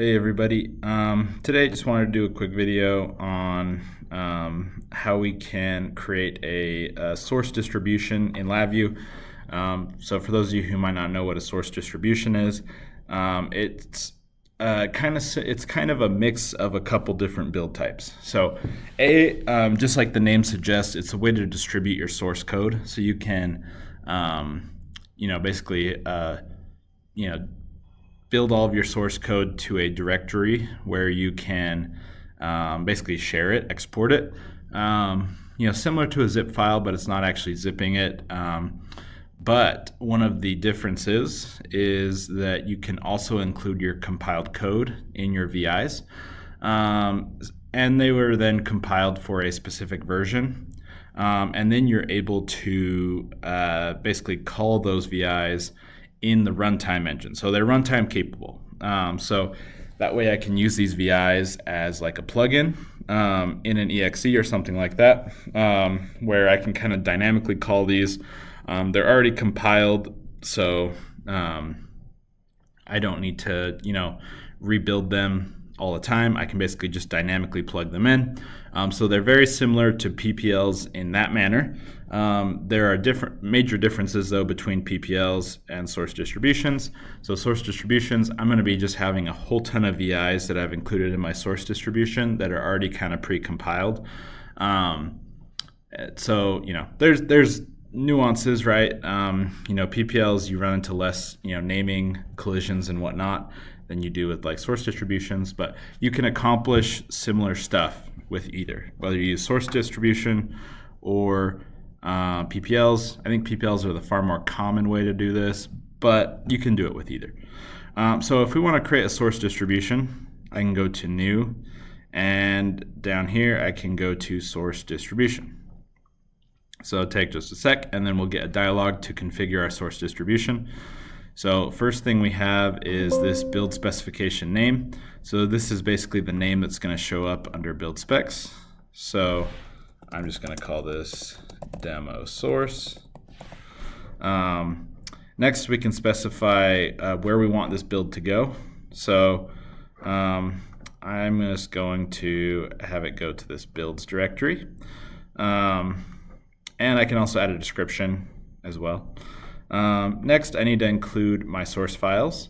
Hey everybody. Today I just wanted to do a quick video on how we can create a source distribution in LabVIEW. So for those of you who might not know what a source distribution is, it's kind of a mix of a couple different build types. So just like the name suggests, it's a way to distribute your source code. So you can, basically, build all of your source code to a directory where you can basically share it, export it. Similar to a zip file, but it's not actually zipping it. But one of the differences is that you can also include your compiled code in your VIs. And they were then compiled for a specific version. And then you're able to basically call those VIs in the runtime engine. So they're runtime capable. So that way I can use these VIs as like a plugin in an exe or something like that, where I can kind of dynamically call these. They're already compiled, so I don't need to, rebuild them all the time. I can basically just dynamically plug them in. So they're very similar to PPLs in that manner. There are major differences though between PPLs and source distributions. So source distributions, I'm going to be just having a whole ton of VIs that I've included in my source distribution that are already kind of pre-compiled. So there's nuances, right? PPLs, you run into less naming collisions and whatnot than you do with like source distributions, but you can accomplish similar stuff with either, whether you use source distribution or PPLs. I think PPLs are the far more common way to do this, but you can do it with either. So if we want to create a source distribution, I can go to New, and down here I can go to Source Distribution. So it'll take just a sec, and then we'll get a dialog to configure our source distribution. So first thing we have is this build specification name. So this is basically the name that's going to show up under build specs. So I'm just going to call this demo source. Next, we can specify where we want this build to go. So I'm just going to have it go to this builds directory. And I can also add a description as well. Next, I need to include my source files.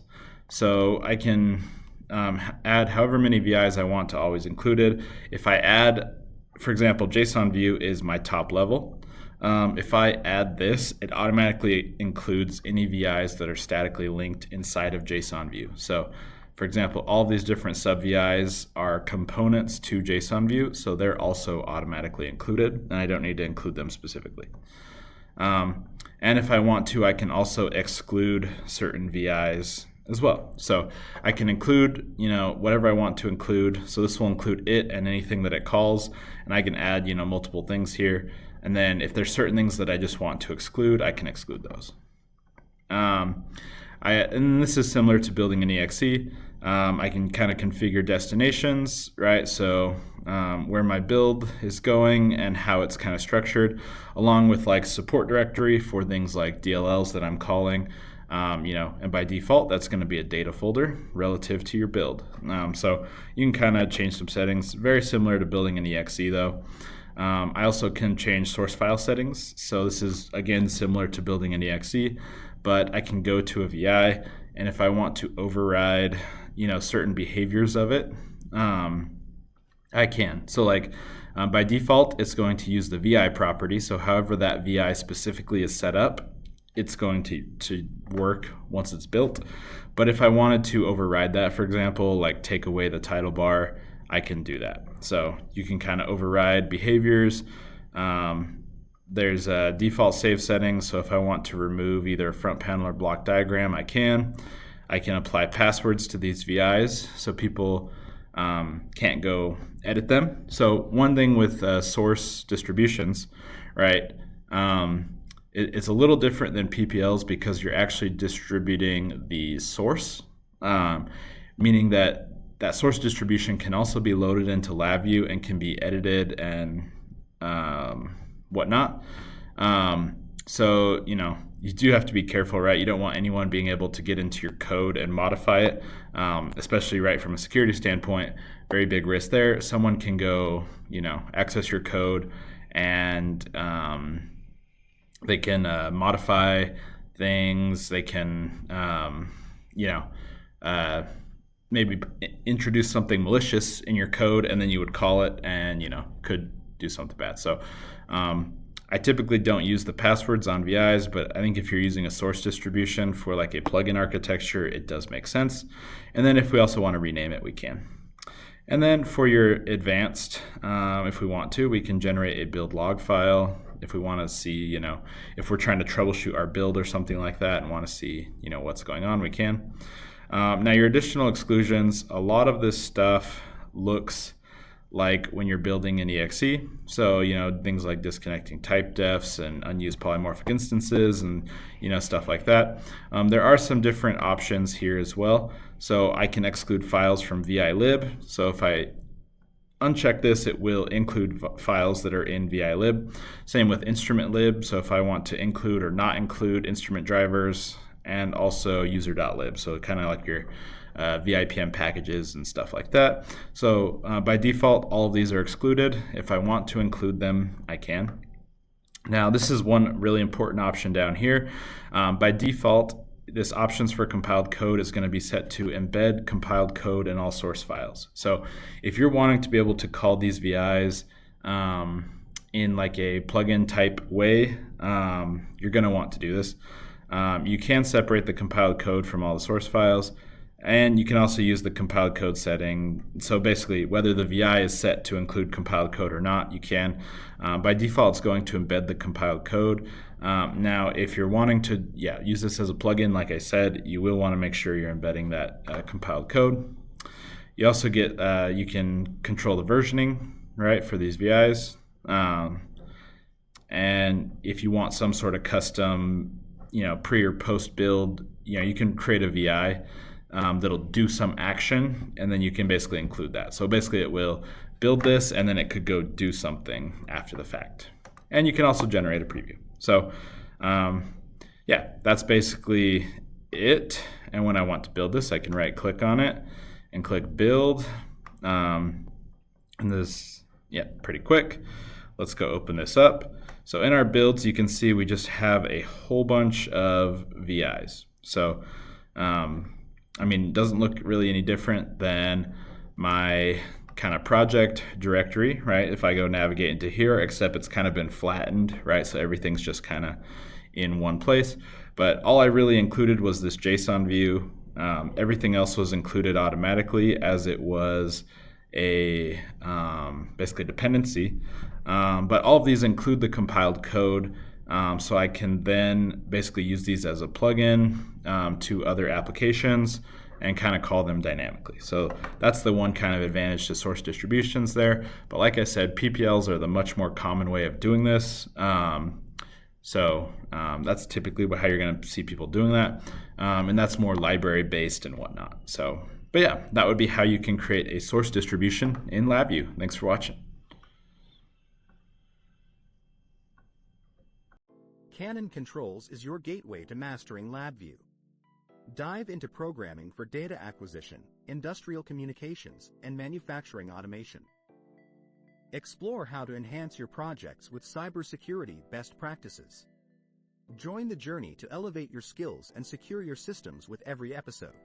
So I can add however many VIs I want to always included. If I add, for example, JSON view is my top level. If I add this, it automatically includes any VIs that are statically linked inside of JSON view. So for example, all these different sub VIs are components to JSON view, so they're also automatically included, and I don't need to include them specifically. And if I want to, I can also exclude certain VIs as well. So I can include, whatever I want to include. So this will include it and anything that it calls, and I can add, multiple things here. And then if there's certain things that I just want to exclude, I can exclude those. And this is similar to building an exe. I can kind of configure destinations, right? So where my build is going and how it's kind of structured, along with like support directory for things like DLLs that I'm calling. And by default, that's going to be a data folder relative to your build. So you can kind of change some settings, very similar to building an exe though. I also can change source file settings. So this is, again, similar to building an exe, but I can go to a VI, and if I want to override, certain behaviors of it, I can. So like by default, it's going to use the VI property. So however that VI specifically is set up, it's going to work once it's built. But if I wanted to override that, for example, like take away the title bar, I can do that. So you can kind of override behaviors. There's a default save settings. So if I want to remove either front panel or block diagram, I can. I can apply passwords to these VIs so people can't go edit them. So one thing with source distributions, right? It's a little different than PPLs because you're actually distributing the source, meaning that source distribution can also be loaded into LabVIEW and can be edited and whatnot. So you do have to be careful, right? You don't want anyone being able to get into your code and modify it, especially right from a security standpoint. Very big risk there. Someone can go, access your code and they can modify things. They can, maybe introduce something malicious in your code, and then you would call it and, could do something bad. So I typically don't use the passwords on VIs, but I think if you're using a source distribution for like a plugin architecture, it does make sense. And then if we also want to rename it, we can. And then for your advanced, if we want to, we can generate a build log file. If we want to see, if we're trying to troubleshoot our build or something like that and want to see, what's going on, we can. Now your additional exclusions, a lot of this stuff looks like when you're building an exe. So, things like disconnecting type defs and unused polymorphic instances and, stuff like that. There are some different options here as well. So I can exclude files from VI-lib. So if I uncheck this, it will include files that are in VI-lib. Same with instrument lib. So if I want to include or not include instrument drivers, and also user.lib. So kind of like your VIPM packages and stuff like that. So by default, all of these are excluded. If I want to include them, I can. Now, this is one really important option down here. By default, this options for compiled code is going to be set to embed compiled code in all source files. So if you're wanting to be able to call these VIs in like a plugin type way, you're going to want to do this. You can separate the compiled code from all the source files, and you can also use the compiled code setting. So basically, whether the VI is set to include compiled code or not, you can. By default, it's going to embed the compiled code. Now, if you're wanting to use this as a plugin, like I said, you will want to make sure you're embedding that compiled code. You also get, you can control the versioning, right, for these VIs. And if you want some sort of custom pre or post build, you can create a VI that'll do some action, and then you can basically include that. So basically it will build this, and then it could go do something after the fact. And you can also generate a preview. So that's basically it. And when I want to build this, I can right click on it and click build. And this, pretty quick. Let's go open this up. So in our builds, you can see we just have a whole bunch of VIs. So, it doesn't look really any different than my kind of project directory, right? If I go navigate into here, except it's kind of been flattened, right? So everything's just kind of in one place. But all I really included was this JSON view. Everything else was included automatically as it was a basically dependency. But all of these include the compiled code, so I can then basically use these as a plugin to other applications and kind of call them dynamically. So that's the one kind of advantage to source distributions there. But like I said, PPLs are the much more common way of doing this. So that's typically how you're going to see people doing that. And that's more library based and whatnot. So, but yeah, that would be how you can create a source distribution in LabVIEW. Thanks for watching. Canon Controls is your gateway to mastering LabVIEW. Dive into programming for data acquisition, industrial communications, and manufacturing automation. Explore how to enhance your projects with cybersecurity best practices. Join the journey to elevate your skills and secure your systems with every episode.